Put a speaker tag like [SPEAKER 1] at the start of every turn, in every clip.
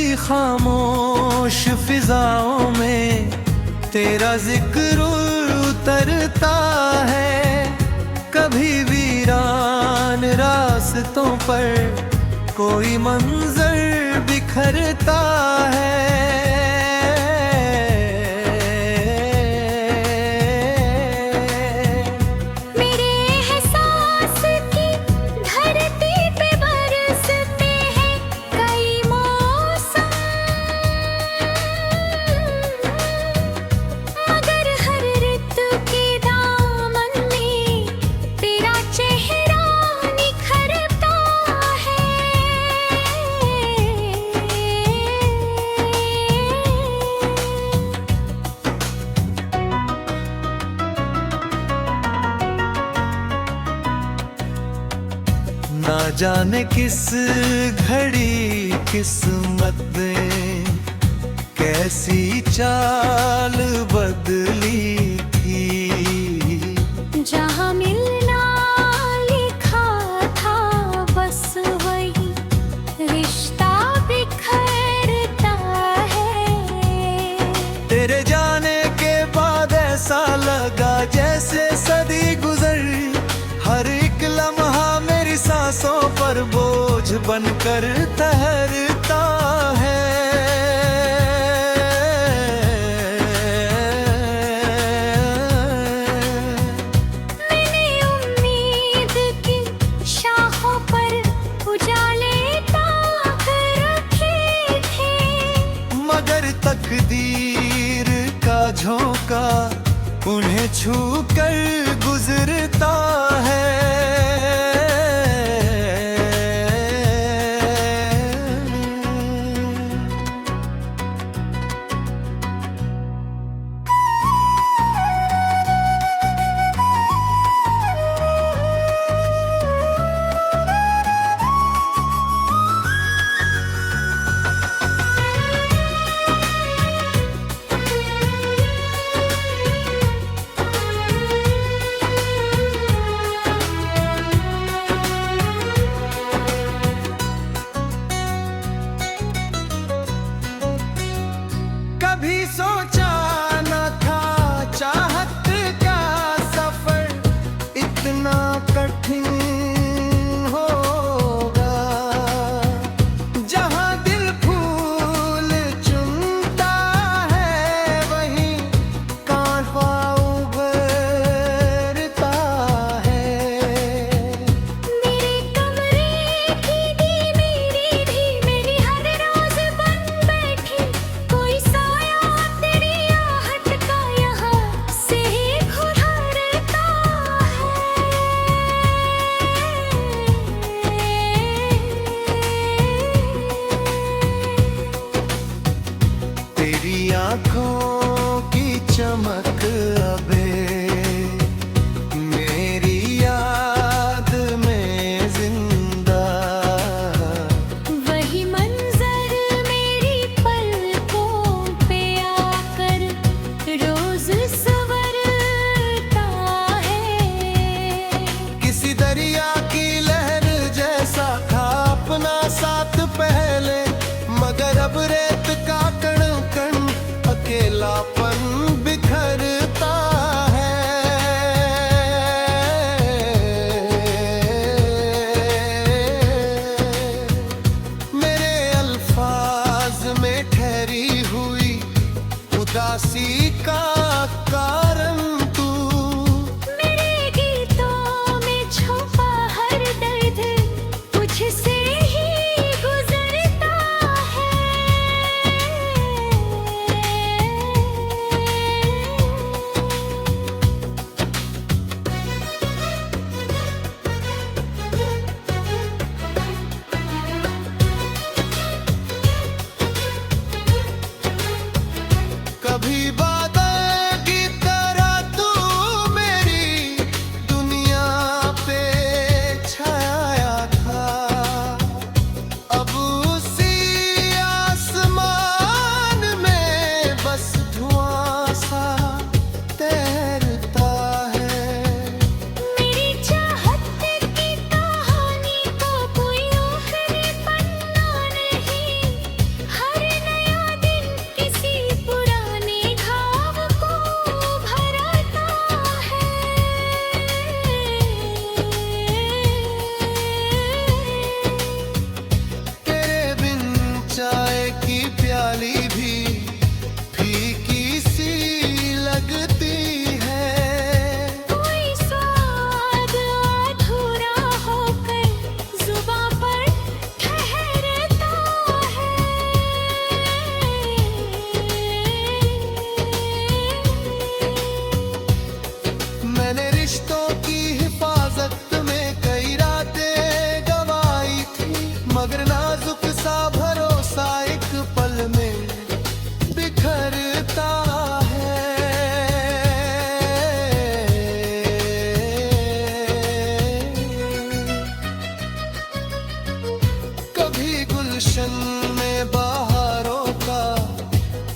[SPEAKER 1] कभी खामोश फिजाओं में तेरा जिक्र उतरता है, कभी वीरान रास्तों पर कोई मंजर बिखरता है। ना जाने किस घड़ी किस्मत ने कैसी चाल बदली थी।
[SPEAKER 2] जहाँ मिलना लिखा था बस वही रिश्ता बिखरता है।
[SPEAKER 1] तेरे जाने के बाद ऐसा लगा जैसे सदी गुजर, हर एक लम्हा मेरी सांसों पर बोझ बनकर ठहरता है।
[SPEAKER 2] मैंने उम्मीद की शाखों पर उजाले ताक रखे थे,
[SPEAKER 1] मगर तकदीर का झोंका उन्हें छूकर गुजरता है। कभी सोचा न था चाहत का सफर इतना कठिन होगा, जहां दिल फूल चुनता है वहीं कांटा उभरता है।
[SPEAKER 2] मेरे कमरे की मेरी हर रोज बन बैठी, कोई
[SPEAKER 1] तेरी आँखों की चमक अबे मेरी याद में जिंदा,
[SPEAKER 2] वही मंजर मेरी पलकों पे आकर रोज संवरता है।
[SPEAKER 1] किसी दरिया की लहर जैसा था अपना साथ पहले, मगर अब रेत का कण कण अकेला डाली भी फीकी सी लगती है।
[SPEAKER 2] कोई स्वाद अधूरा होकर जुबां पर ठहरता है।
[SPEAKER 1] मैंने रिश्तों की हिफाजत में कई रातें गवाई थी, मगर नाजुक सा भरोसा एक पल में बिखरता है। कभी गुलशन में बहारों का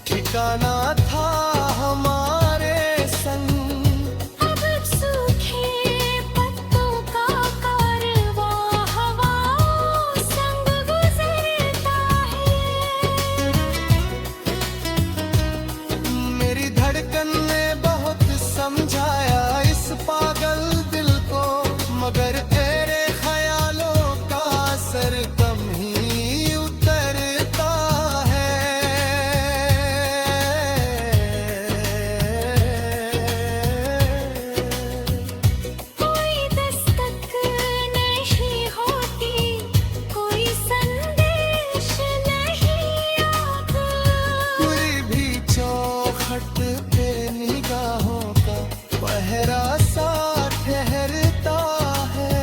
[SPEAKER 1] ठिकाना था हमारे संग,
[SPEAKER 2] अब सूखे पत्तों का कारवां हवाओं संग गुजरता है।
[SPEAKER 1] मेरी धड़कन ने बहुत समझाया इस पागल दिल को, मगर तेरे ख्यालों का असर कम ही उतरता है।
[SPEAKER 2] कोई दस्तक नहीं होती, कोई संदेश नहीं आता।
[SPEAKER 1] पूरी भी चौखट पे निगाहों का पहरा सा ठहरता है।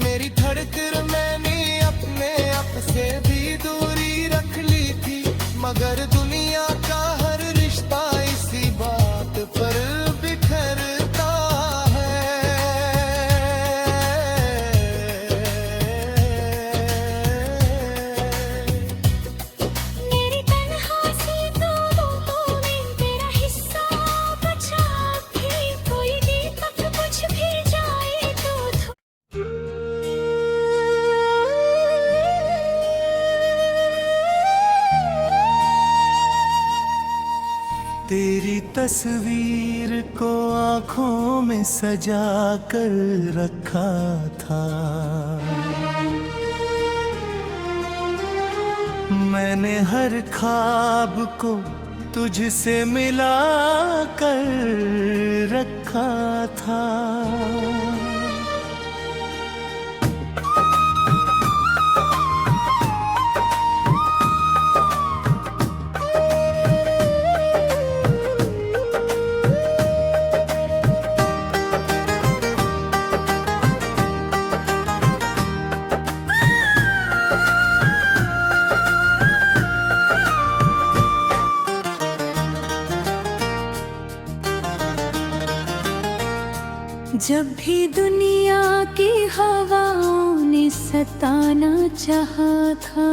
[SPEAKER 1] मेरी धड़कन मैंने अपने आप से भी दूरी रख ली थी, मगर दुनिया का हर रिश्ता इसी बात पर बिखरता है।
[SPEAKER 2] मेरी तन्हासी दो में तेरा हिस्सा बचा भी, कोई दीपक बुझ भी जाए तो
[SPEAKER 1] तेरी तस्वीर को आँखों में सजा कर रखा था, मैंने हर ख्वाब को तुझसे मिला कर रखा था।
[SPEAKER 2] जब भी दुनिया की हवाओं ने सताना चाहा था,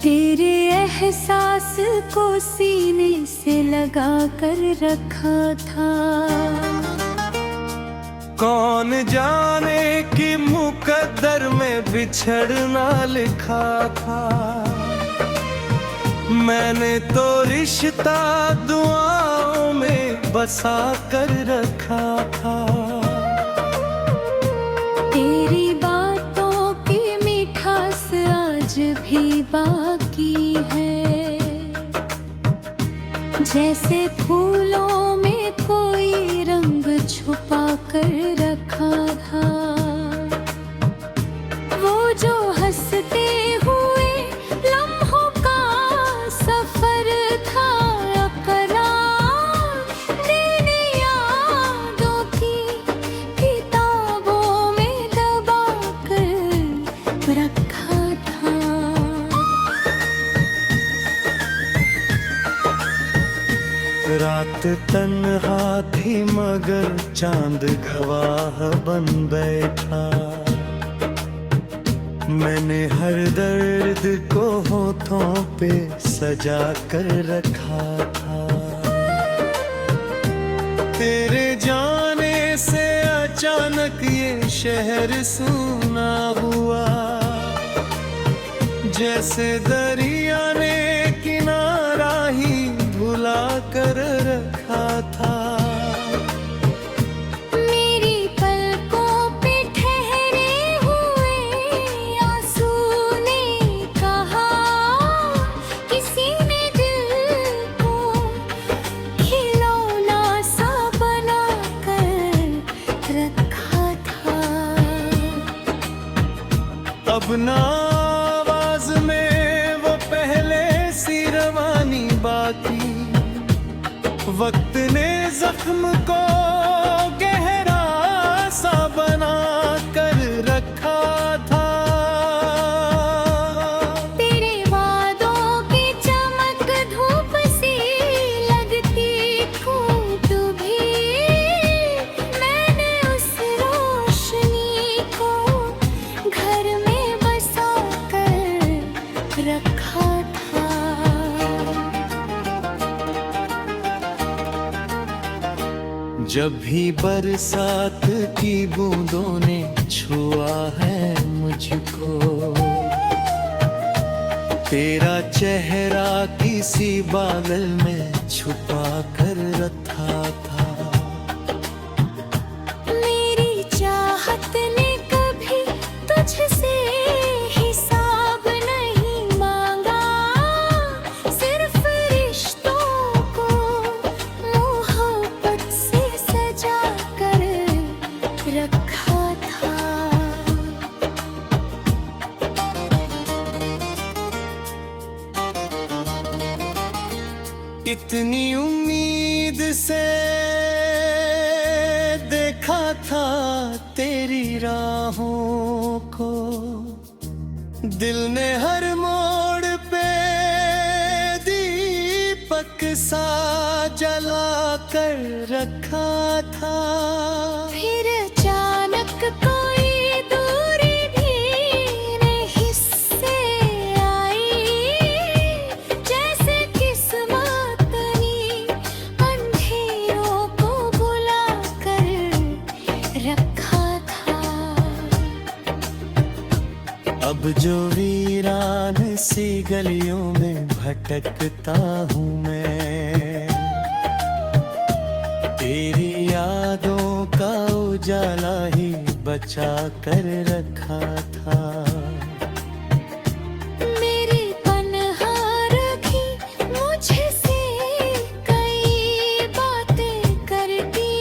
[SPEAKER 2] तेरे एहसास को सीने से लगा कर रखा था।
[SPEAKER 1] कौन जाने कि मुकद्दर में बिछड़ना लिखा था, मैंने तो रिश्ता दुआओं में बसा कर रखा था।
[SPEAKER 2] तेरी बातों की मिठास आज भी बाकी है, जैसे फूलों में कोई रंग छुपा कर रखा था। वो जो हंसते हुए लम्हों का सफर था, करार देने यादों की किताबों में दबा कर रखा था।
[SPEAKER 1] रात तन्हा थी मगर चांद गवाह बन बैठा, मैंने हर दर्द को होठों पे सजा कर रखा था। तेरे जाने से अचानक ये शहर सूना हुआ, जैसे दरिया ने किनारा ही भुला कर रखा था। ना आवाज में वो पहले सी रवानी बाकी। वक्त ने जख्म को गहरा सा बना कर रखा था।
[SPEAKER 2] तेरे वादों की चमक धूप सी लगती खूब भी। मैंने उस रोशनी को घर में बसा कर रखा था।
[SPEAKER 1] जब भी बरसात की बूंदों ने छुआ है मुझको, तेरा चेहरा किसी बादल में छुपा कर रखा था।
[SPEAKER 2] मेरी चाहत ने कभी तुझसे हिसाब नहीं मांगा। सिर्फ रिश्तों को मोहब्बत से सजा कर रखा था।
[SPEAKER 1] इतनी उम्मीद से देखा था तेरी राहों को। दिल ने हर मोड़ पे दीपक सा जला कर रखा था।
[SPEAKER 2] फिर अचानक कोई दूरी भी नहीं से आई। जैसे किस्मत ने अंधेरों को बुला कर रखा था।
[SPEAKER 1] अब जो वीरान सी गलियों में भटकता हूँ मैं, तेरी यादों का उजाला ही बचा कर रखा था।
[SPEAKER 2] मेरी पनहा रखी मुझसे कई बातें करती।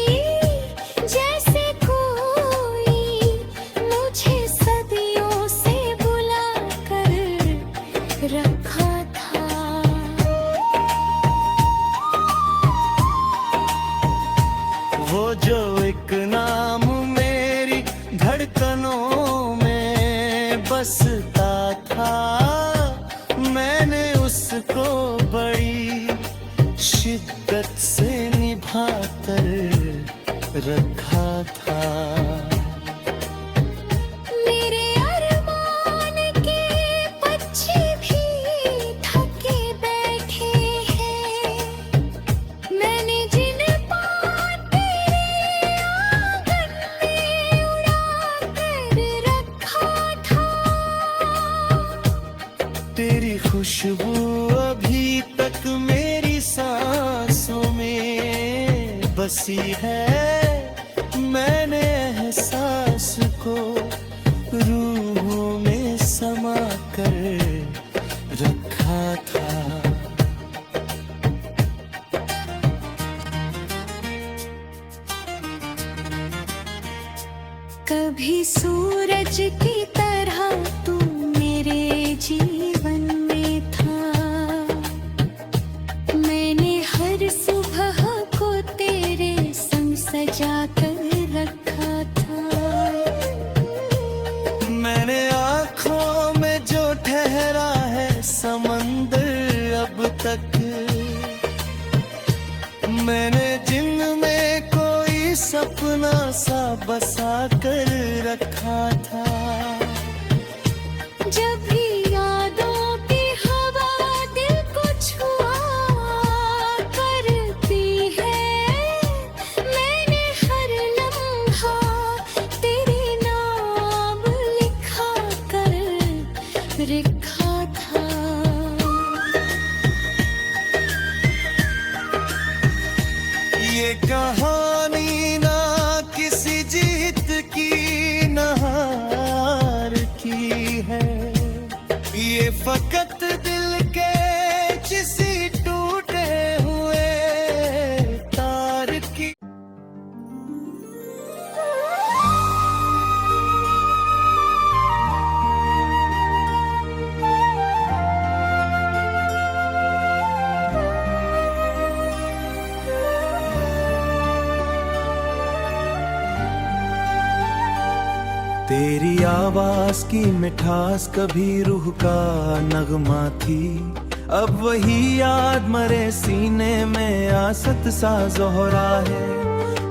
[SPEAKER 2] जैसे कोई मुझे सदियों से बुला कर रखा था।
[SPEAKER 1] वो जो एक नाम मेरी धड़कनों में बसता था, मैंने उसको बड़ी शिद्दत से निभा कर रखा था।
[SPEAKER 2] मेरे अरमान के पक्षी भी थके बैठे हैं। मैंने जिन पार तेरे आंगन में उड़ा कर रखा था।
[SPEAKER 1] तेरी खुशबू अभी तक मेरी सांसों में बसी है। मैंने एहसास को रूहों में समा कर रखा था।
[SPEAKER 2] कभी सूरज की तरह तू मेरे जीवन में था। मैंने हर सुबह को तेरे संग सजा कर रखा था।
[SPEAKER 1] मैंने आँखों में जो ठहरा है समंदर अब तक, मैंने जिन में कोई सपना सा बसा कर रखा था।
[SPEAKER 2] जब भी यादों की हवा दिल को छुआ करती है, मैंने हर लम्हा तेरे नाम लिखा कर रखा था।
[SPEAKER 1] ये कहानी ना किसी जीत की न हार की है, ये फकत दिल के किसी टूटे हुए तार की। तेरी आवाज की मिठास कभी रूह का नगमा थी, अब वही याद मरे सीने में आसत सा जोहरा है।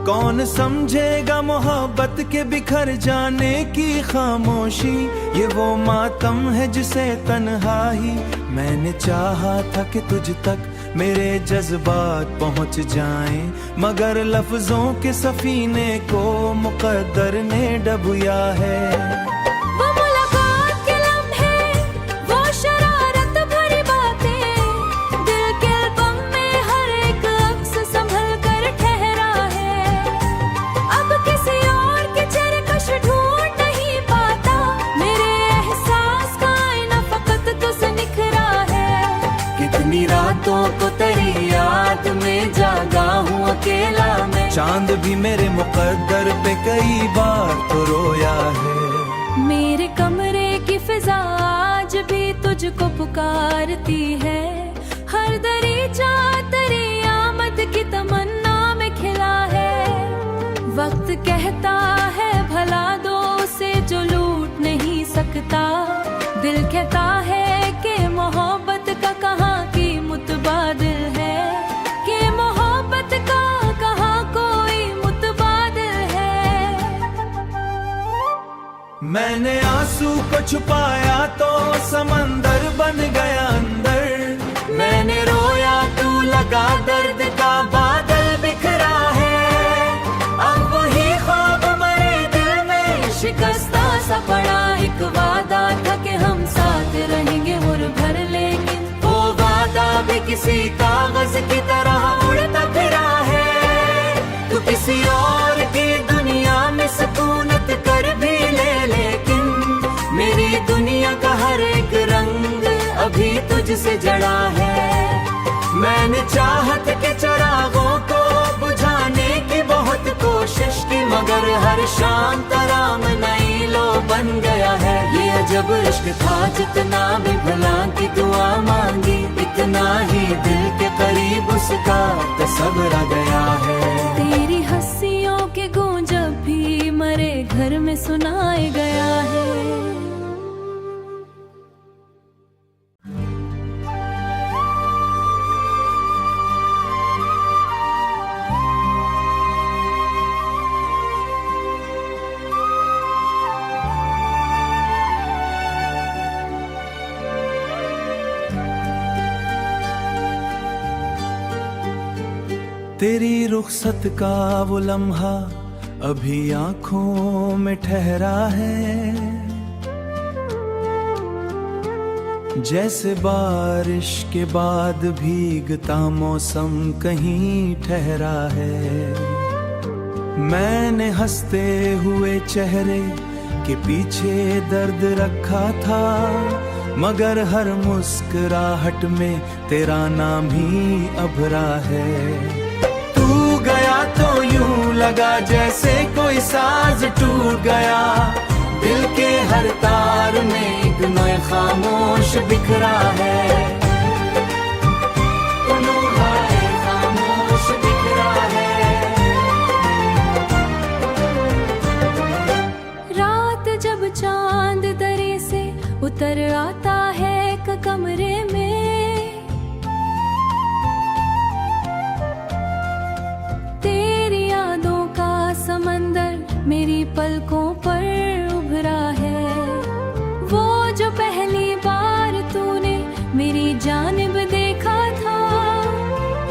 [SPEAKER 1] कौन समझेगा मोहब्बत के बिखर जाने की खामोशी, ये वो मातम है जिसे तन्हाई। मैंने चाहा था कि तुझ तक मेरे जज्बात पहुंच जाएं, मगर लफ्जों के सफीने को मुकद्दर ने डुबोया है।
[SPEAKER 2] वो मुलाकात के लम्हे, वो शरारत भरी बातें, दिल के गम में हर एक अक्स संभल कर ठहरा है। अब किसी और के चेहरे कश ढूंढ नहीं पाता, मेरे एहसास का आईना फकत तुझसे निखरा है।
[SPEAKER 1] कितनी रातों को तेरी याद में जागा हूँ अकेला मैं, चांद भी मेरे मुकद्दर पे कई बार तो रोया है।
[SPEAKER 2] मेरे कमरे की फिजा आज भी तुझको पुकारती है, हर दरीचा तेरी आमद की तमन्ना में खिला है। वक्त कहता है भला दो उसे जो लूट नहीं सकता, दिल कहता है कि मोहब्बत का कहाँ की मुतबादिल है, कि मोहब्बत का कहाँ कोई मुतबादिल है।
[SPEAKER 1] मैंने आंसू को छुपाया तो समंदर बन गया अंदर, मैंने रोया तू लगा दर्द का बादल बिखरा है। अब वही ख्वाब मरे दिल में
[SPEAKER 2] शिकस्ता सा पड़ा एक वादा था कि हम साथ रहेंगे उम्र भर, लेकिन
[SPEAKER 1] वो वादा भी किसी कागज की तरह उड़ता फिरा है। तू किसी और की दुनिया में सुकूनत कर भी ले, लेकिन मेरी दुनिया का हर एक रंग अभी तुझसे जड़ा है। मैंने चाहत के चिरागों को बुझाने की बहुत कोशिश की, मगर हर शाम तराम नई लो बन गया है। ये अजब इश्क था जितना भी भला की दुआ मांगी, इतना ही दिल के करीब उसका तस्वर आ गया है।
[SPEAKER 2] तेरी हंसियों के गूंज भी मरे घर में सुनाए गया है।
[SPEAKER 1] तेरी रुखसत का वो लम्हा अभी आंखों में ठहरा है, जैसे बारिश के बाद भीगता मौसम कहीं ठहरा है। मैंने हंसते हुए चेहरे के पीछे दर्द रखा था, मगर हर मुस्कुराहट में तेरा नाम ही अभरा है। तू गया तो यूं लगा जैसे कोई साज टूट गया, दिल के हर तार में एक नए खामोश बिखरा है। खामोश बिखरा है।
[SPEAKER 2] रात जब चांद दरे से उतर आता है एक कमरे में, तेरी यादों का समंदर मेरी पलकों पर उभरा है। वो जो पहली बार तूने मेरी जानिब देखा था,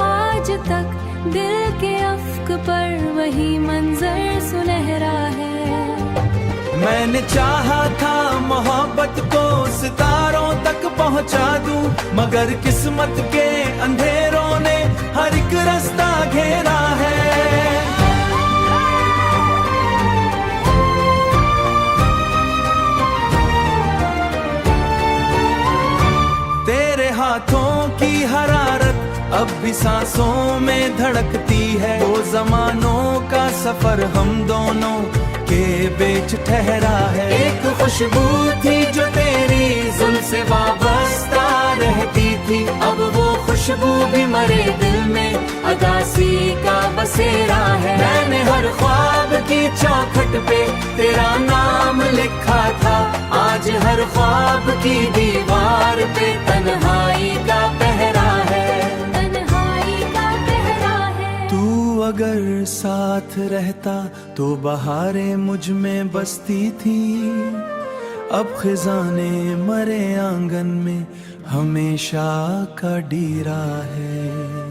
[SPEAKER 2] आज तक दिल के अफ्क पर वही मंजर सुनहरा है।
[SPEAKER 1] मैंने चाहा था मोहब्बत को सितारों तक पहुंचा दूं, मगर किस्मत के अंधेरों ने हर एक रास्ता घेरा है। तेरे हाथों की हरारत अब भी सांसों में धड़कती है, वो जमानों का सफर हम दोनों के बीच ठहरा है। एक खुशबू थी जो तेरी जुल्फ से वाबस्ता रहती
[SPEAKER 3] थी, अब वो खुशबू भी मरे दिल में अगासी का बसेरा है। मैंने हर ख्वाब की चौखट पे तेरा नाम लिखा था, आज हर ख्वाब की दीवार पे तन्हाई का पहरा है,
[SPEAKER 2] तन्हाई का पहरा है।
[SPEAKER 1] तू अगर साथ रहता तो बहारें मुझ में बसती थी, अब खिजाने मरे आंगन में हमेशा का डीरा है।